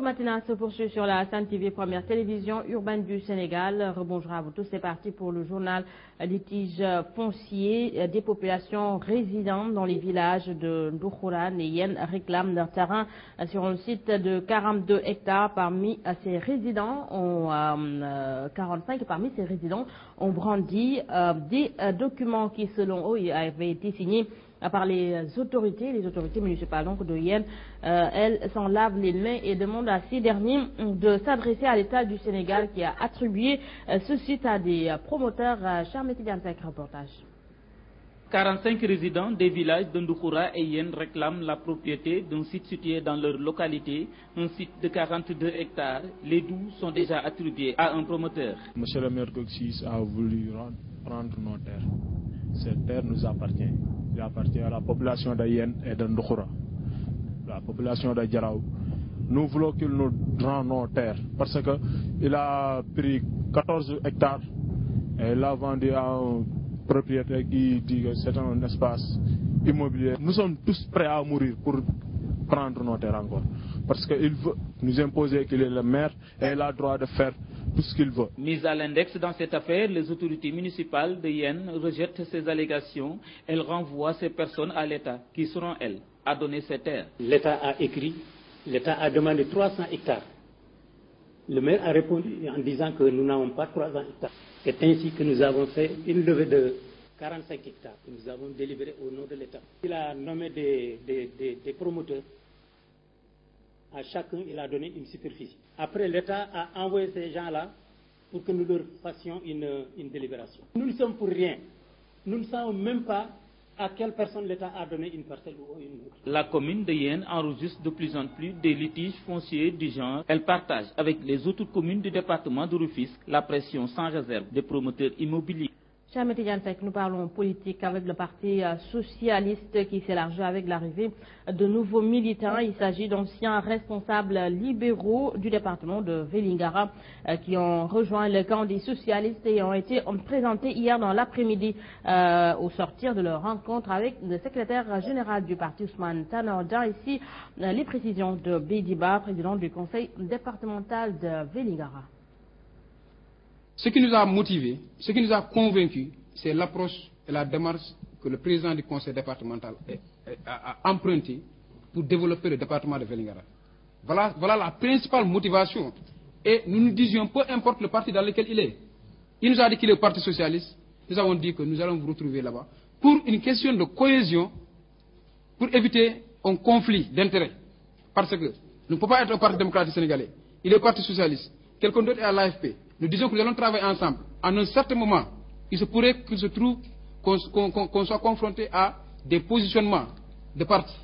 matinale se poursuit sur la Sen TV, première télévision urbaine du Sénégal. Rebonjour à vous tous, c'est parti pour le journal litige foncier. Des populations résidentes dans les villages de Ndoukhouran et Yen réclament leur terrain sur un site de 42 hectares. Parmi ces résidents, 45 parmi ces résidents ont brandi des documents qui, selon eux, avaient été signés par les autorités municipales donc de Yen. Elles s'en lavent les mains et demandent à ces derniers de s'adresser à l'État du Sénégal qui a attribué ce site à des promoteurs. Charméti Diantek, reportage. 45 résidents des villages de Ndoukoura et Yen réclament la propriété d'un site situé dans leur localité, un site de 42 hectares. Les douks sont déjà attribués à un promoteur. Monsieur le maire Goxis a voulu prendre nos terres. Cette terre nous appartient. Il appartient à la population de Yen et de Ndoukoura, la population de Djaraou. Nous voulons qu'il nous rende nos terres parce qu'il a pris 14 hectares et il l'a vendu à un propriétaire qui dit que c'est un espace immobilier. Nous sommes tous prêts à mourir pour prendre nos terres encore parce qu'il veut nous imposer qu'il est le maire et il a le droit de faire tout ce qu'il veut. Mise à l'index dans cette affaire, les autorités municipales de Yen rejettent ces allégations. Elles renvoient ces personnes à l'État, qui seront elles à donner ces terres. L'État a écrit, l'État a demandé 300 hectares. Le maire a répondu en disant que nous n'avons pas 300 hectares. C'est ainsi que nous avons fait une levée de 45 hectares que nous avons délibéré au nom de l'État. Il a nommé des promoteurs. À chacun, il a donné une superficie. Après, l'État a envoyé ces gens-là pour que nous leur fassions une délibération. Nous ne sommes pour rien. Nous ne savons même pas à quelle personne l'État a donné une parcelle ou une autre. La commune de Yen enregistre de plus en plus des litiges fonciers du genre. Elle partage avec les autres communes du département de Rufisque la pression sans réserve des promoteurs immobiliers. Charméti Diantek, nous parlons politique avec le Parti socialiste qui s'élargit avec l'arrivée de nouveaux militants. Il s'agit d'anciens responsables libéraux du département de Vélingara qui ont rejoint le camp des socialistes et ont été présentés hier dans l'après-midi au sortir de leur rencontre avec le secrétaire général du parti Ousmane Tanordja. Ici, les précisions de Bédiba, président du conseil départemental de Vélingara. Ce qui nous a motivés, ce qui nous a convaincus, c'est l'approche et la démarche que le président du conseil départemental a empruntée pour développer le département de Vélingara. Voilà la principale motivation. Et nous nous disions, peu importe le parti dans lequel il est. Il nous a dit qu'il est au Parti socialiste. Nous avons dit que nous allons vous retrouver là-bas pour une question de cohésion, pour éviter un conflit d'intérêts. Parce que nous ne pouvons pas être au Parti démocratique sénégalais. Il est au Parti socialiste. Quelqu'un d'autre est à l'AFP. Nous disons que nous allons travailler ensemble. À un certain moment, il se pourrait qu'il se trouve qu'on soit confronté à des positionnements de partis.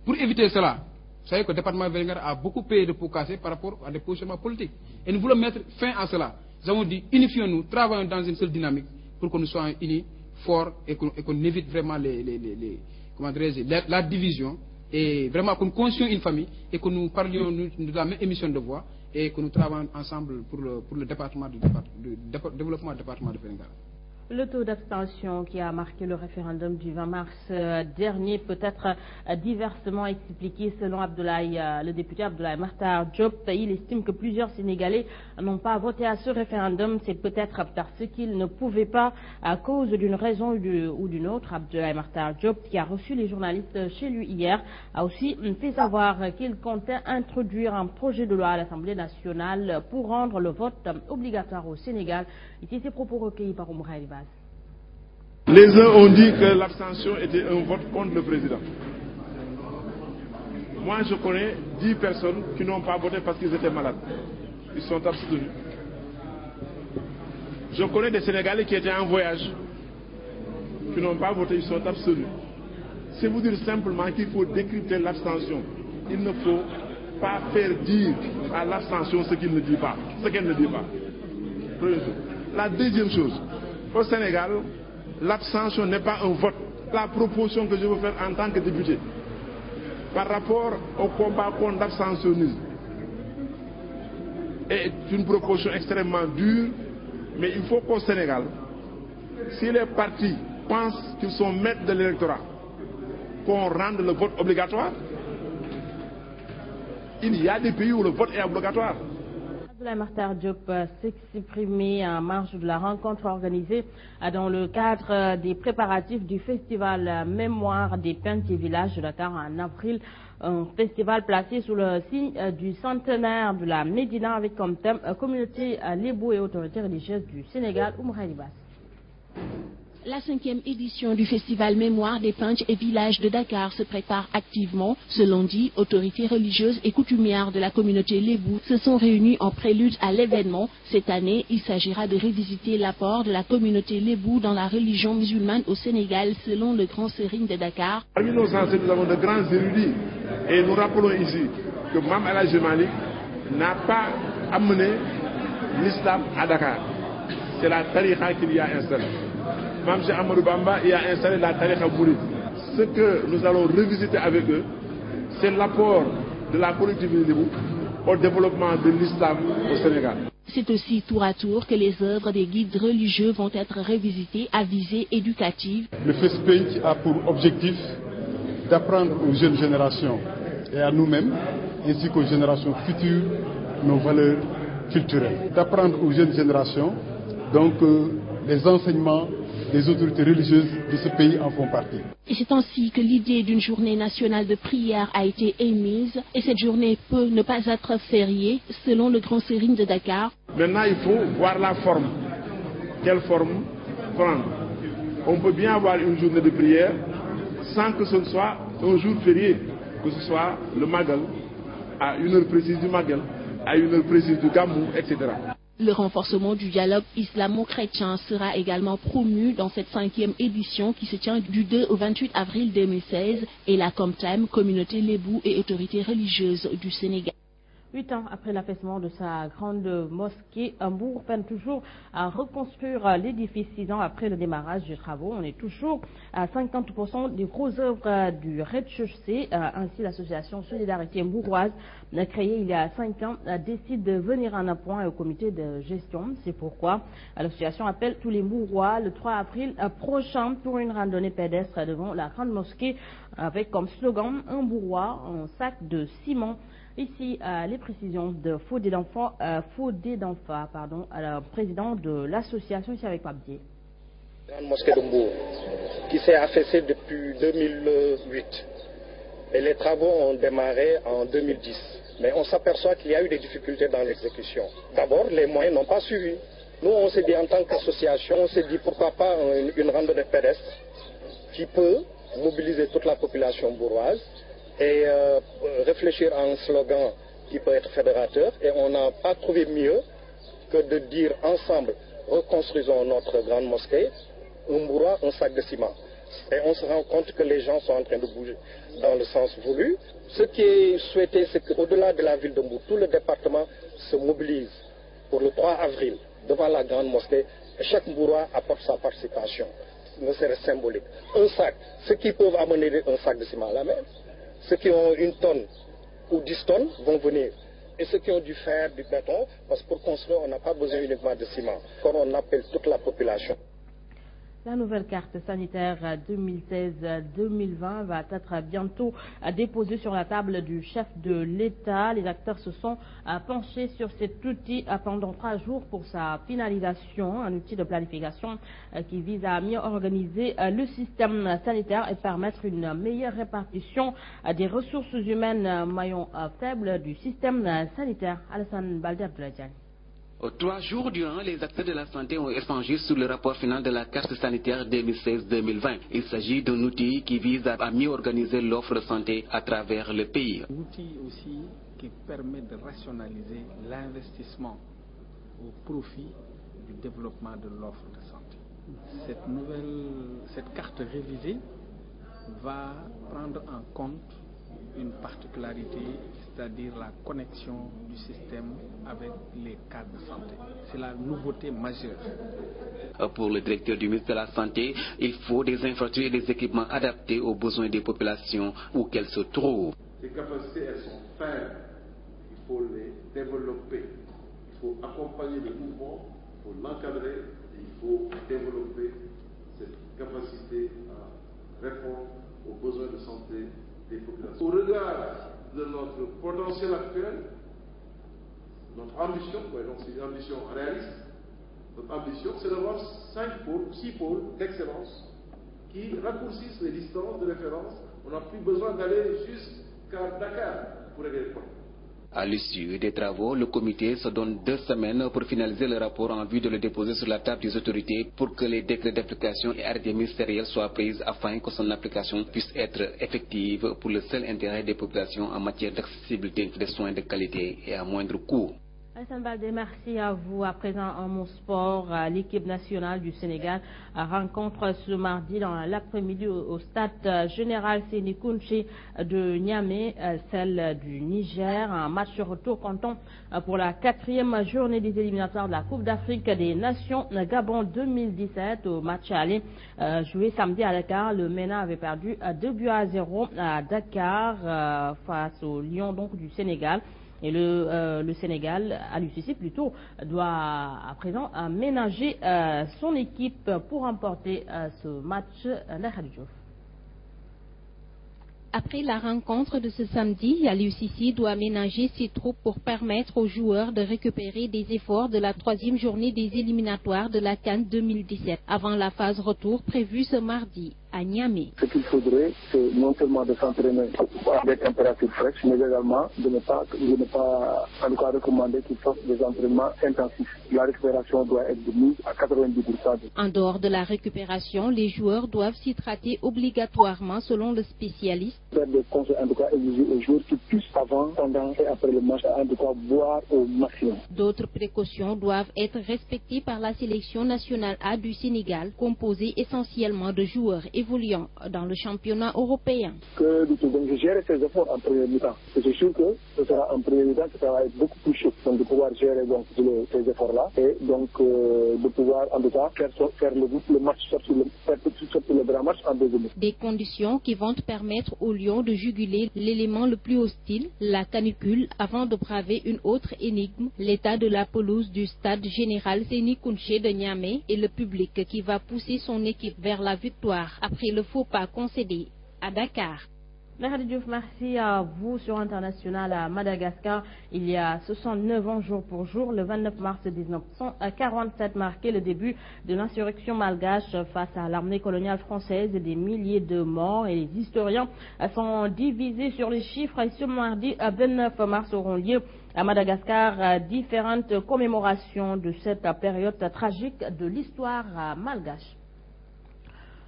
Pour éviter cela, vous savez que le département de Vélingara a beaucoup payé de pots cassés par rapport à des positionnements politiques. Et nous voulons mettre fin à cela. Nous avons dit, unifions-nous, travaillons dans une seule dynamique pour que nous soyons unis, forts et qu'on évite vraiment la division et vraiment qu'on conçions une famille et que nous parlions de la même émission de voix et que nous travaillons ensemble pour le développement du département de Vélingara. Le taux d'abstention qui a marqué le référendum du 20 mars dernier peut être diversement expliqué selon le député Abdoulaye Makhtar Diop. Il estime que plusieurs Sénégalais n'ont pas voté à ce référendum. C'est peut-être parce qu'ils ne pouvaient pas à cause d'une raison ou d'une autre. Abdoulaye Makhtar Diop, qui a reçu les journalistes chez lui hier, a aussi fait savoir qu'il comptait introduire un projet de loi à l'Assemblée nationale pour rendre le vote obligatoire au Sénégal. Ici, ces propos recueillis par Oumra Elibas. Les uns ont dit que l'abstention était un vote contre le président. Moi, je connais 10 personnes qui n'ont pas voté parce qu'ils étaient malades. Ils sont abstenus. Je connais des Sénégalais qui étaient en voyage, qui n'ont pas voté, ils sont abstenus. C'est vous dire simplement qu'il faut décrypter l'abstention. Il ne faut pas faire dire à l'abstention ce qu'il ne dit pas, ce qu'elle ne dit pas. Première chose. La deuxième chose, au Sénégal, l'abstention n'est pas un vote. La proposition que je veux faire en tant que député par rapport au combat contre l'abstentionnisme est une proposition extrêmement dure, mais il faut qu'au Sénégal, si les partis pensent qu'ils sont maîtres de l'électorat, qu'on rende le vote obligatoire, Il y a des pays où le vote est obligatoire. Abdoulaye Makhtar Diop s'exprimait en marge de la rencontre organisée dans le cadre des préparatifs du festival Mémoire des peintres et villages de Dakar en avril. Un festival placé sous le signe du centenaire de la Médina avec comme thème communauté lébou et autorités religieuses du Sénégal. La 5e édition du festival Mémoire des peintres et villages de Dakar se prépare activement. Ce lundi, autorités religieuses et coutumières de la communauté lébou se sont réunies en prélude à l'événement. Cette année, il s'agira de revisiter l'apport de la communauté lébou dans la religion musulmane au Sénégal selon le grand sérigne de Dakar. Parmi nos ancêtres, nous avons de grands érudits et nous rappelons ici que Mame El Hadji Malick n'a pas amené l'islam à Dakar. C'est la tariqa qu'il y a installée. Mame Cheikh Ahmadou Bamba y a installé la tariqa mouride. Ce que nous allons revisiter avec eux, c'est l'apport de la collectivité lébou au développement de l'islam au Sénégal. C'est aussi tour à tour que les œuvres des guides religieux vont être revisitées à visée éducative. Le FESPENC a pour objectif d'apprendre aux jeunes générations et à nous-mêmes, ainsi qu'aux générations futures, nos valeurs culturelles. D'apprendre aux jeunes générations, donc les enseignements des autorités religieuses de ce pays en font partie. Et c'est ainsi que l'idée d'une journée nationale de prière a été émise et cette journée peut ne pas être fériée selon le grand sérigne de Dakar. Maintenant, il faut voir la forme. Quelle forme prendre? On peut bien avoir une journée de prière sans que ce ne soit un jour férié, que ce soit le Magal, à une heure précise du Magal, à une heure précise du Gamou, etc. Le renforcement du dialogue islamo-chrétien sera également promu dans cette 5e édition qui se tient du 2 au 28 avril 2016 et la Comtem, communauté lébou et autorités religieuses du Sénégal. 8 ans après l'affaissement de sa grande mosquée, Mbour peine toujours à reconstruire l'édifice. 6 ans après le démarrage des travaux, on est toujours à 50% des grosses œuvres du rez-de-chaussée. Ainsi, l'association Solidarité Mbouroise, créée il y a 5 ans, décide de venir en appoint au comité de gestion. C'est pourquoi l'association appelle tous les Mbourois le 3 avril prochain pour une randonnée pédestre devant la grande mosquée avec comme slogan un Mbourois, un sac de ciment. Ici, les précisions de Fodé d'Enfant, le président de l'association, ici avec Pabdié. La mosquée de Mbour, qui s'est affaissée depuis 2008. Et les travaux ont démarré en 2010. Mais on s'aperçoit qu'il y a eu des difficultés dans l'exécution. D'abord, les moyens n'ont pas suivi. Nous, on s'est dit en tant qu'association, on s'est dit pourquoi pas une randonnée pédestre qui peut mobiliser toute la population mbouroise et réfléchir à un slogan qui peut être fédérateur. Et on n'a pas trouvé mieux que de dire ensemble, reconstruisons notre grande mosquée, un Mbourois, un sac de ciment. Et on se rend compte que les gens sont en train de bouger dans le sens voulu. Ce qui est souhaité, c'est qu'au-delà de la ville de Mbour, tout le département se mobilise pour le 3 avril devant la grande mosquée. Et chaque Mbourois apporte sa participation, ne serait-ce symbolique. Un sac, ceux qui peuvent amener un sac de ciment à la main, ceux qui ont 1 tonne ou 10 tonnes vont venir. Et ceux qui ont du fer, du béton, parce que pour construire, on n'a pas besoin uniquement de ciment. Comme on appelle toute la population. La nouvelle carte sanitaire 2016-2020 va être bientôt déposée sur la table du chef de l'État. Les acteurs se sont penchés sur cet outil pendant 3 jours pour sa finalisation, un outil de planification qui vise à mieux organiser le système sanitaire et permettre une meilleure répartition des ressources humaines maillon faible du système sanitaire. Alassane Balde Abdoulaye Diagne. 3 jours durant, les acteurs de la santé ont échangé sur le rapport final de la carte sanitaire 2016-2020. Il s'agit d'un outil qui vise à mieux organiser l'offre de santé à travers le pays. Un outil aussi qui permet de rationaliser l'investissement au profit du développement de l'offre de santé. Cette carte révisée va prendre en compte une particularité, c'est-à-dire la connexion du système avec les cadres de santé. C'est la nouveauté majeure. Pour le directeur du ministère de la Santé, il faut des infrastructures et des équipements adaptés aux besoins des populations où qu'elles se trouvent. Ces capacités, elles sont faibles. Il faut les développer. Il faut accompagner le mouvement, il faut l'encadrer, il faut développer cette capacité à répondre aux besoins de santé des populations. Au regard de notre potentiel actuel, notre ambition, donc c'est une ambition réaliste. Notre ambition, c'est d'avoir 5 pôles, 6 pôles d'excellence qui raccourcissent les distances de référence. On n'a plus besoin d'aller jusqu'à Dakar pour régler les problèmes. À l'issue des travaux, le comité se donne 2 semaines pour finaliser le rapport en vue de le déposer sur la table des autorités pour que les décrets d'application et arrêtés ministériels soient pris afin que son application puisse être effective pour le seul intérêt des populations en matière d'accessibilité des soins de qualité et à moindre coût. Alassane Baldé, merci à vous. À présent, en mon sport, l'équipe nationale du Sénégal rencontre ce mardi dans l'après-midi au stade général Séni Kountché de Niamey, celle du Niger. Un match retour comptant pour la 4e journée des éliminatoires de la Coupe d'Afrique des Nations Gabon 2017. Au match aller joué samedi à Dakar, le MENA avait perdu 2-0 à Dakar face au Lion donc, du Sénégal. Et le Sénégal, à l'UCC plutôt, doit à présent ménager son équipe pour remporter ce match. Après la rencontre de ce samedi, l'UCC doit ménager ses troupes pour permettre aux joueurs de récupérer des efforts de la 3e journée des éliminatoires de la CAN 2017 avant la phase retour prévue ce mardi à Niamey. Ce qu'il faudrait, c'est non seulement de s'entraîner à des températures fraîches, mais également de ne pas en tout cas recommander qu'ils fassent des entraînements intensifs. La récupération doit être de mise à 90%. En dehors de la récupération, les joueurs doivent s'hydrater obligatoirement selon le spécialiste. Faire des conseils, en tout cas exiger aux joueurs qui puissent avant, pendant et après le match, en tout cas boire au maximum. D'autres précautions doivent être respectées par la sélection nationale A du Sénégal, composée essentiellement de joueurs évoluant dans le championnat européen. Que nous devons gérer ces efforts en premier mi-temps. C'est sûr que ce sera en premier mi-temps que ça va être beaucoup plus chaud. Donc de pouvoir gérer donc, ces efforts-là et donc de pouvoir en tout cas faire le match, surtout le grand match en deuxième. Des conditions qui vont permettre aux Lions de juguler l'élément le plus hostile, la canicule, avant de braver une autre énigme, l'état de la pelouse du stade général Séni Kountché de Niamey et le public qui va pousser son équipe vers la victoire après le faux pas concédé à Dakar. Merci à vous. Sur International à Madagascar, il y a 69 ans jour pour jour, le 29 mars 1947 marquait le début de l'insurrection malgache face à l'armée coloniale française. Des milliers de morts et les historiens sont divisés sur les chiffres. Et ce mardi 29 mars auront lieu à Madagascar différentes commémorations de cette période tragique de l'histoire malgache.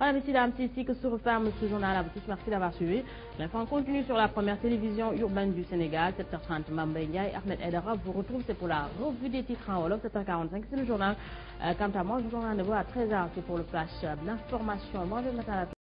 Voilà, messieurs, dames, c'est ici que se referme ce journal à vous tous. Merci d'avoir suivi. L'info continue sur la première télévision urbaine du Sénégal, 7h30. Mamba Ndiaye et Ahmed Edera vous retrouvent. C'est pour la revue des titres en Wolof, 7h45. C'est le journal. Quant à moi, je vous donne rendez-vous à 13h. C'est pour le flash d'information. Bon matin à